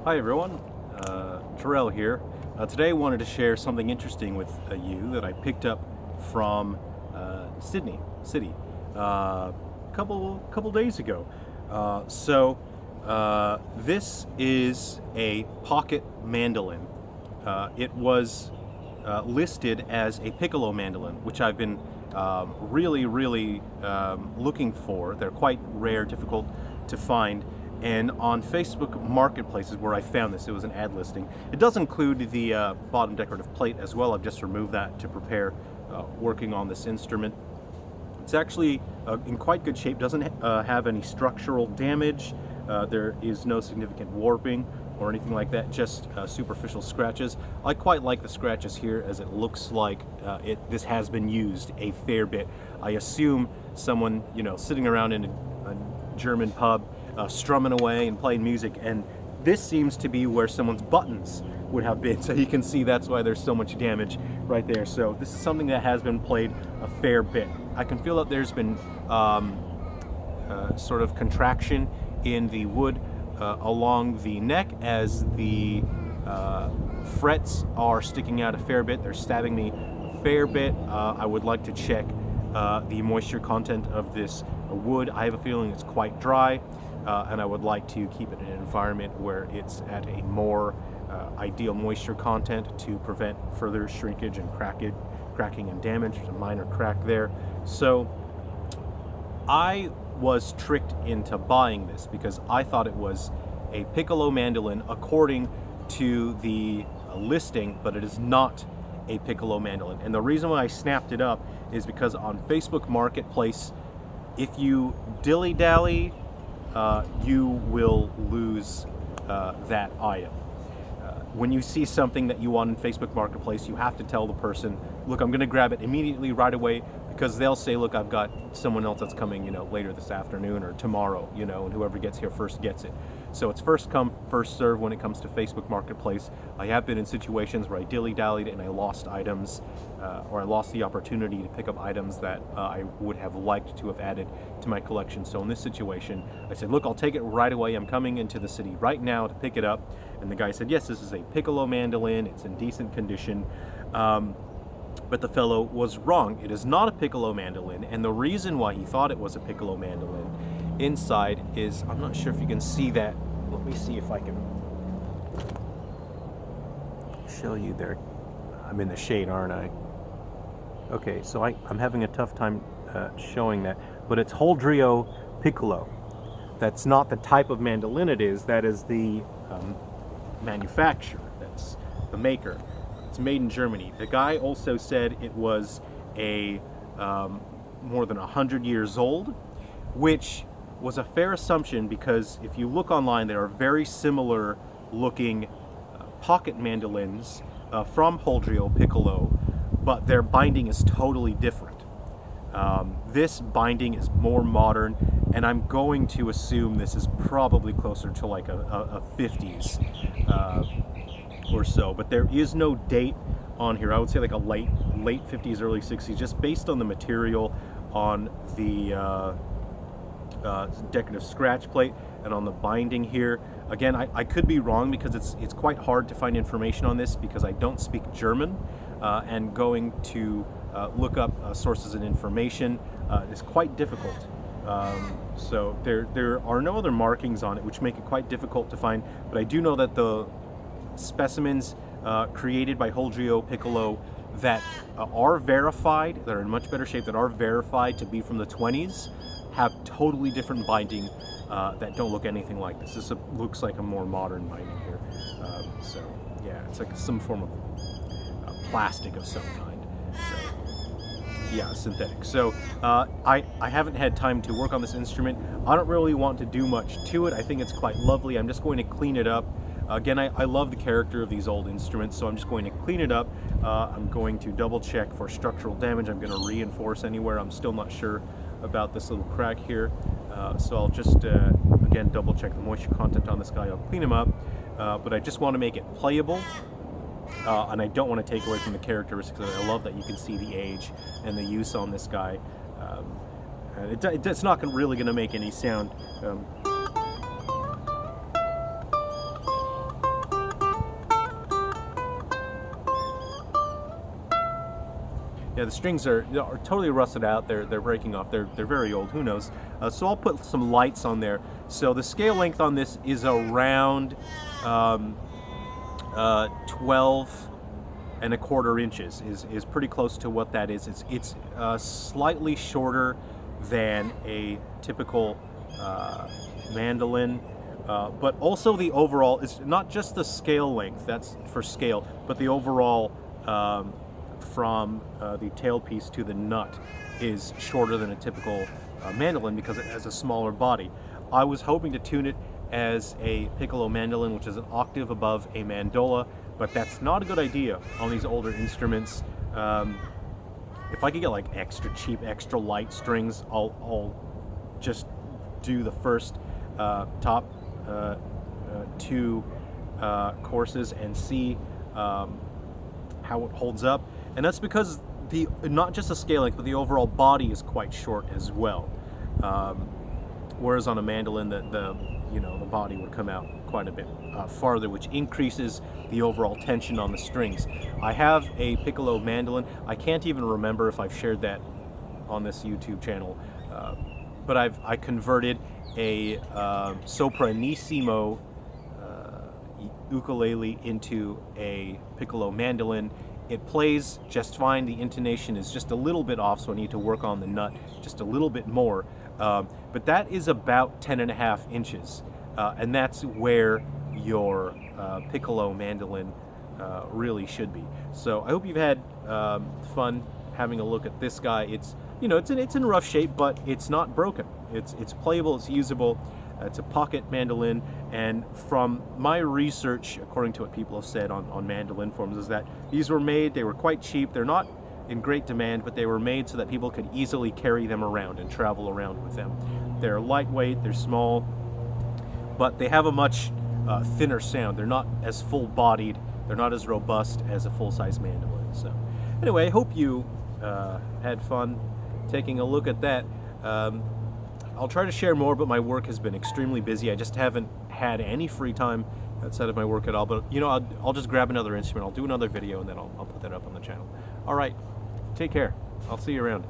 Hi everyone, Terrell here. Today I wanted to share something interesting with you that I picked up from Sydney City a couple days ago. This is a pocket mandolin. It was listed as a piccolo mandolin, which I've been really looking for. They're quite rare, difficult to find. And on Facebook marketplaces where I found this, it was an ad listing. It does include the bottom decorative plate as well. I've just removed that to prepare working on this instrument. It's actually in quite good shape, doesn't have any structural damage. There is no significant warping or anything like that, just superficial scratches. I quite like the scratches here, as it looks like this has been used a fair bit. I assume someone, sitting around in a German pub strumming away and playing music, and this seems to be where someone's buttons would have been, so you can see that's why there's so much damage right there. So this is something that has been played a fair bit. I can feel that there's been sort of contraction in the wood along the neck as the frets are sticking out a fair bit. They're stabbing me a fair bit. I would like to check the moisture content of this wood. I have a feeling it's quite dry, and I would like to keep it in an environment where it's at a more ideal moisture content to prevent further shrinkage and cracking and damage. There's a minor crack there. So I was tricked into buying this because I thought it was a piccolo mandolin according to the listing, but it is not a piccolo mandolin. And the reason why I snapped it up is because on Facebook Marketplace, if you dilly-dally, you will lose that item. When you see something that you want in Facebook Marketplace, you have to tell the person, look, I'm going to grab it immediately right away, because they'll say, look, I've got someone else that's coming, later this afternoon or tomorrow, and whoever gets here first gets it. So it's first come, first serve when it comes to Facebook Marketplace. I have been in situations where I dilly-dallied and I lost items, or I lost the opportunity to pick up items that I would have liked to have added to my collection. So in this situation, I said, look, I'll take it right away. I'm coming into the city right now to pick it up. And the guy said, yes, this is a piccolo mandolin. It's in decent condition. But the fellow was wrong. It is not a piccolo mandolin, and the reason why he thought it was a piccolo mandolin inside is, I'm not sure if you can see that. Let me see if I can show you there. I'm in the shade, aren't I? Okay, so I'm having a tough time showing that, but it's Holdrio Piccolo. That's not the type of mandolin it is. That is the manufacturer. That's the maker. It's made in Germany. The guy also said it was a more than 100 years old, which was a fair assumption because if you look online, there are very similar looking pocket mandolins from Holdrio Piccolo, but their binding is totally different. This binding is more modern, and I'm going to assume this is probably closer to like a 50s or so, but there is no date on here. I would say like a late 50s, early 60s, just based on the material on the decorative scratch plate and on the binding here. Again, I could be wrong because it's quite hard to find information on this because I don't speak German, and going to look up sources and information is quite difficult. So there are no other markings on it, which make it quite difficult to find, but I do know that the specimens created by Holdrio Piccolo that are verified, that are in much better shape, that are verified to be from the 20s, have totally different binding that don't look anything like this. This looks like a more modern binding here. So yeah, it's like some form of plastic of some kind. So yeah, synthetic. So I haven't had time to work on this instrument. I don't really want to do much to it. I think it's quite lovely. I'm just going to clean it up. Again, I love the character of these old instruments, so I'm just going to clean it up. I'm going to double check for structural damage. I'm going to reinforce anywhere. I'm still not sure about this little crack here. So I'll just, again, double check the moisture content on this guy. I'll clean him up, but I just want to make it playable. And I don't want to take away from the characteristics. I love that you can see the age and the use on this guy. It's not really going to make any sound. Yeah, the strings are totally rusted out. They're breaking off. They're very old. Who knows? So I'll put some lights on there. So the scale length on this is around 12 and a quarter inches. Is pretty close to what that is. It's slightly shorter than a typical mandolin. But also the overall is not just the scale length, that's for scale, but the overall from the tailpiece to the nut is shorter than a typical mandolin because it has a smaller body. I was hoping to tune it as a piccolo mandolin, which is an octave above a mandola, but that's not a good idea on these older instruments. If I could get like extra cheap, extra light strings, I'll just do the first top two courses and see how it holds up. And that's because not just the scale length, but the overall body is quite short as well. Whereas on a mandolin, the body would come out quite a bit farther, which increases the overall tension on the strings. I have a piccolo mandolin. I can't even remember if I've shared that on this YouTube channel, but I converted a sopranissimo ukulele into a piccolo mandolin. It plays just fine. The intonation is just a little bit off, so I need to work on the nut just a little bit more. But that is about 10.5 inches, and that's where your piccolo mandolin really should be. So I hope you've had fun having a look at this guy. It's in rough shape, but it's not broken. It's playable. It's usable. It's a pocket mandolin, and from my research, according to what people have said on mandolin forums, is that these were made, they were quite cheap. They're not in great demand, but they were made so that people could easily carry them around and travel around with them. They're lightweight, they're small, but they have a much thinner sound. They're not as full-bodied, they're not as robust as a full-size mandolin. So anyway, I hope you had fun taking a look at that. I'll try to share more, but my work has been extremely busy. I just haven't had any free time outside of my work at all. But I'll just grab another instrument, I'll do another video, and then I'll put that up on the channel. All right, take care. I'll see you around.